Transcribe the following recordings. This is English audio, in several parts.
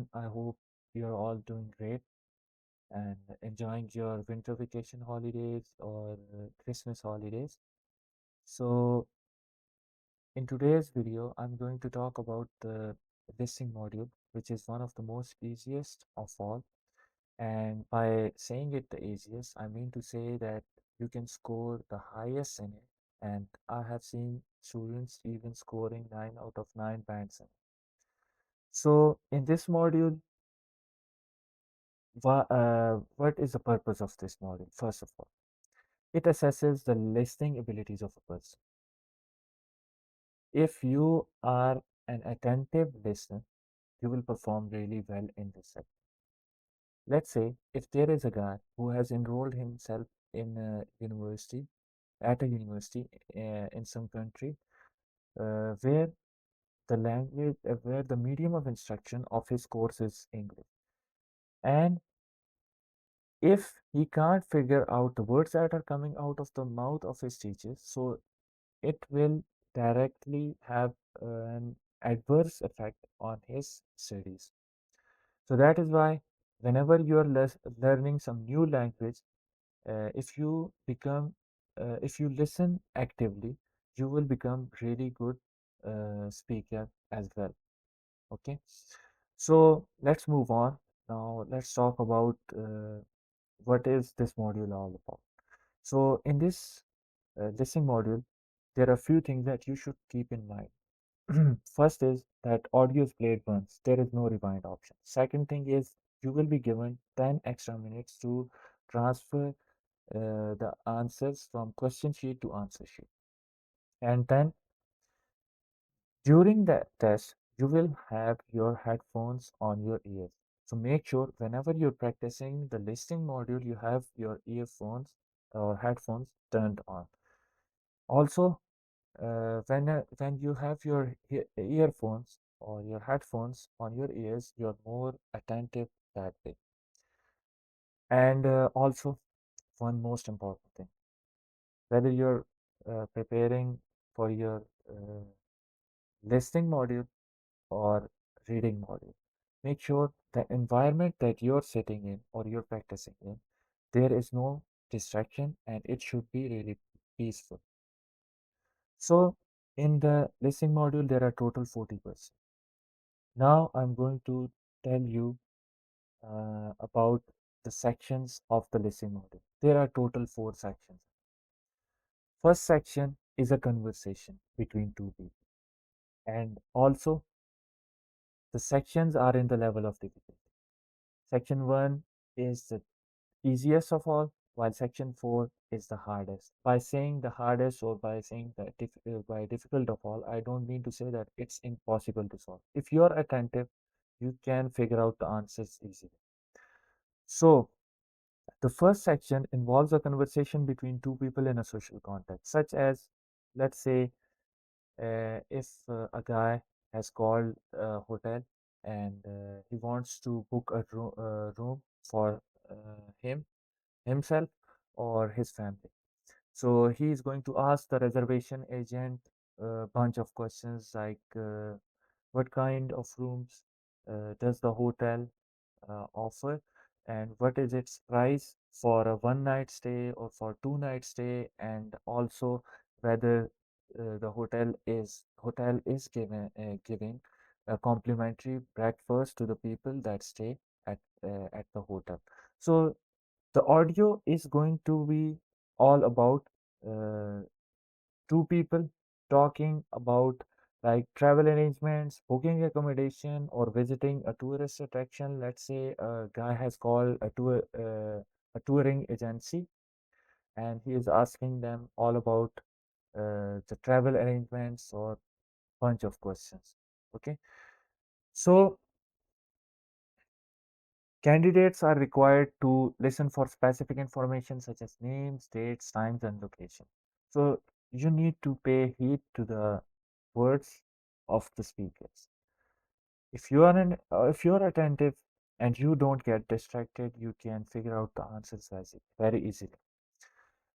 everyone. I hope you're all doing great and enjoying your winter vacation holidays or Christmas holidays. So, in today's video, I'm going to talk about the listening module, which is one of the most easiest of all. And by saying it the easiest, I mean to say that you can score the highest in it. And I have seen students even scoring 9 out of 9 bands in it. So, in this module, what is the purpose of this model? First of all, it assesses the listening abilities of a person. If you are an attentive listener, you will perform really well in this segment. Let's say if there is a guy who has enrolled himself in a university, at a university in some country, where where the medium of instruction of his course is English, and if he can't figure out the words that are coming out of the mouth of his teachers, so it will directly have an adverse effect on his studies. So that is why whenever you are learning some new language, if you if you listen actively, you will become really good speaker as well. Okay, so let's move on. Now let's talk about what is this module all about. So in this listening module, there are a few things that you should keep in mind. First is that audio is played once, there is no rewind option. Second thing is you will be given 10 extra minutes to transfer the answers from question sheet to answer sheet. And then during the test, you will have your headphones on your ears. So make sure whenever you're practicing the listening module, you have your earphones or headphones turned on. Also, when you have your earphones or your headphones on your ears, you're more attentive that way. And also, one most important thing, whether you're preparing for your listening module or reading module, make sure the environment that you're sitting in or you're practicing in, there is no distraction and it should be really peaceful. So in the listening module, there are total 40%. Now I'm going to tell you about the sections of the listening module. There are total 4 sections. First section is a conversation between two people. And also the sections are in the level of difficulty. Section 1 is the easiest of all, while section 4 is the hardest. By saying the hardest or by saying that by difficult of all, I don't mean to say that it's impossible to solve. If you're attentive, you can figure out the answers easily. So, the first section involves a conversation between two people in a social context, such as, let's say, if a guy has called a hotel and he wants to book a room for himself or his family. So he is going to ask the reservation agent a bunch of questions like what kind of rooms does the hotel offer, and what is its price for a 1 night stay or for 2 night stay, and also whether the hotel is giving a complimentary breakfast to the people that stay at the hotel. So the audio is going to be all about uh, two people talking about like travel arrangements, booking accommodation, or visiting a tourist attraction. Let's say a guy has called a touring agency, and he is asking them all about the travel arrangements or bunch of questions. Okay, so candidates are required to listen for specific information such as names, dates, times, and location. So you need to pay heed to the words of the speakers. If you are attentive and you don't get distracted, you can figure out the answers very easily.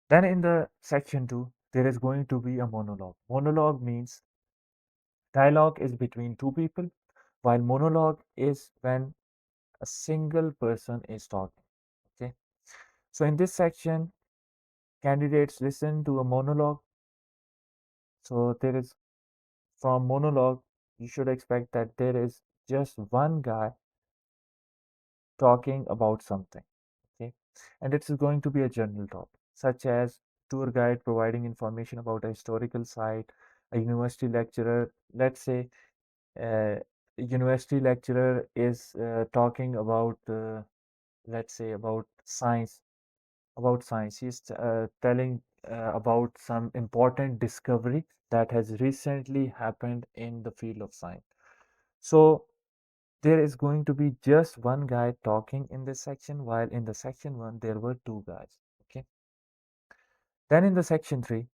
Then in the section 2, there is going to be a monologue. Monologue means dialogue is between two people while monologue is when a single person is talking. Okay. So in this section, candidates listen to a monologue. So there is from monologue, you should expect that there is just one guy talking about something. Okay. And it's going to be a general topic, such as tour guide providing information about a historical site, a university lecturer, let's say a university lecturer is talking about let's say about science. He's telling about some important discovery that has recently happened in the field of science. So there is going to be just one guy talking in this section, while in the section one there were two guys. Okay. Then in the section three,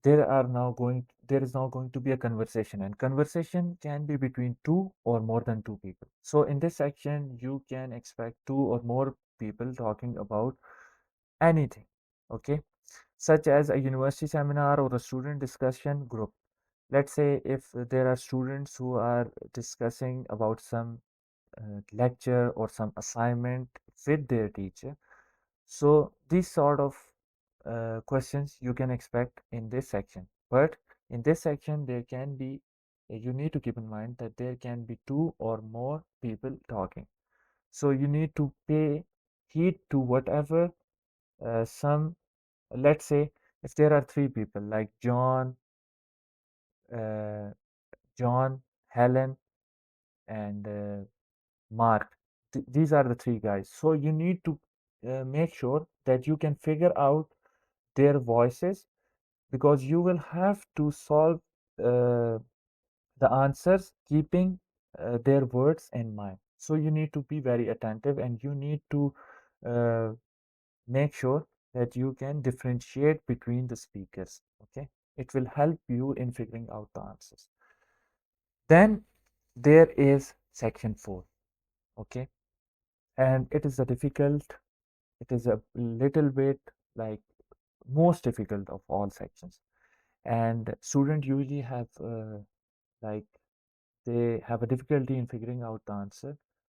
there is now going to be a conversation, and conversation can be between two or more than two people. So in this section, you can expect two or more people talking about anything. Okay, such as a university seminar or a student discussion group. Let's say if there are students who are discussing about some lecture or some assignment with their teacher. So these sort of questions you can expect in this section. But in this section, there can be, you need to keep in mind that there can be two or more people talking. So you need to pay heed to whatever some, let's say, if there are three people like uh, John, Helen, and Mark. These are the three guys. So you need to make sure that you can figure out their voices, because you will have to solve uh, the answers keeping their words in mind. So you need to be very attentive, and you need to uh, make sure that you can differentiate between the speakers. Okay, it will help you in figuring out the answers. Then there is section 4. Okay, and it is a difficult, it is a little bit like most difficult of all sections, and students usually have like they have a difficulty in figuring out the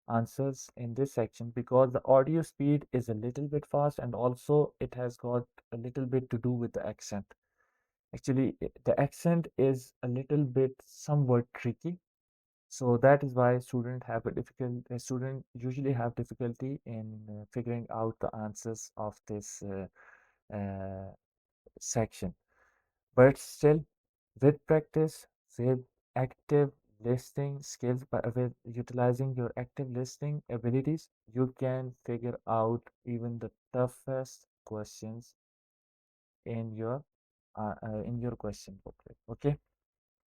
answers in this section, because the audio speed is a little bit fast, and also it has got a little bit to do with the accent. Actually, the accent is a little bit somewhat tricky, so that is why student usually have difficulty in figuring out the answers of this section. But still, with practice, with active listening skills, with utilizing your active listening abilities, you can figure out even the toughest questions in your question booklet. Okay.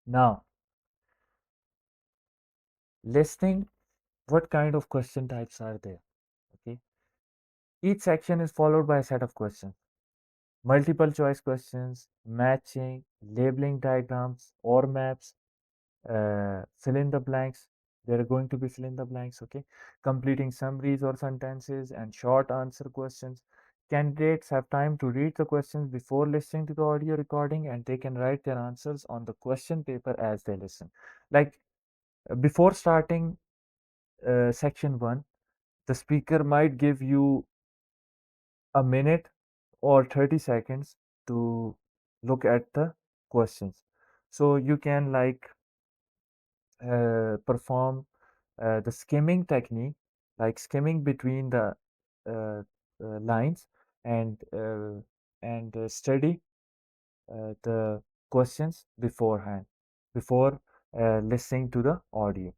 Now, listening, what kind of question types are there? Okay. Each section is followed by a set of questions. Multiple choice questions, matching, labeling diagrams or maps, fill in the blanks. There are going to be fill in the blanks, okay? Completing summaries or sentences and short answer questions. Candidates have time to read the questions before listening to the audio recording, and they can write their answers on the question paper as they listen. Like before starting section 1, the speaker might give you a minute or 30 seconds to look at the questions. So you can like perform the skimming technique, like skimming between the uh, lines, and study the questions beforehand, before listening to the audio.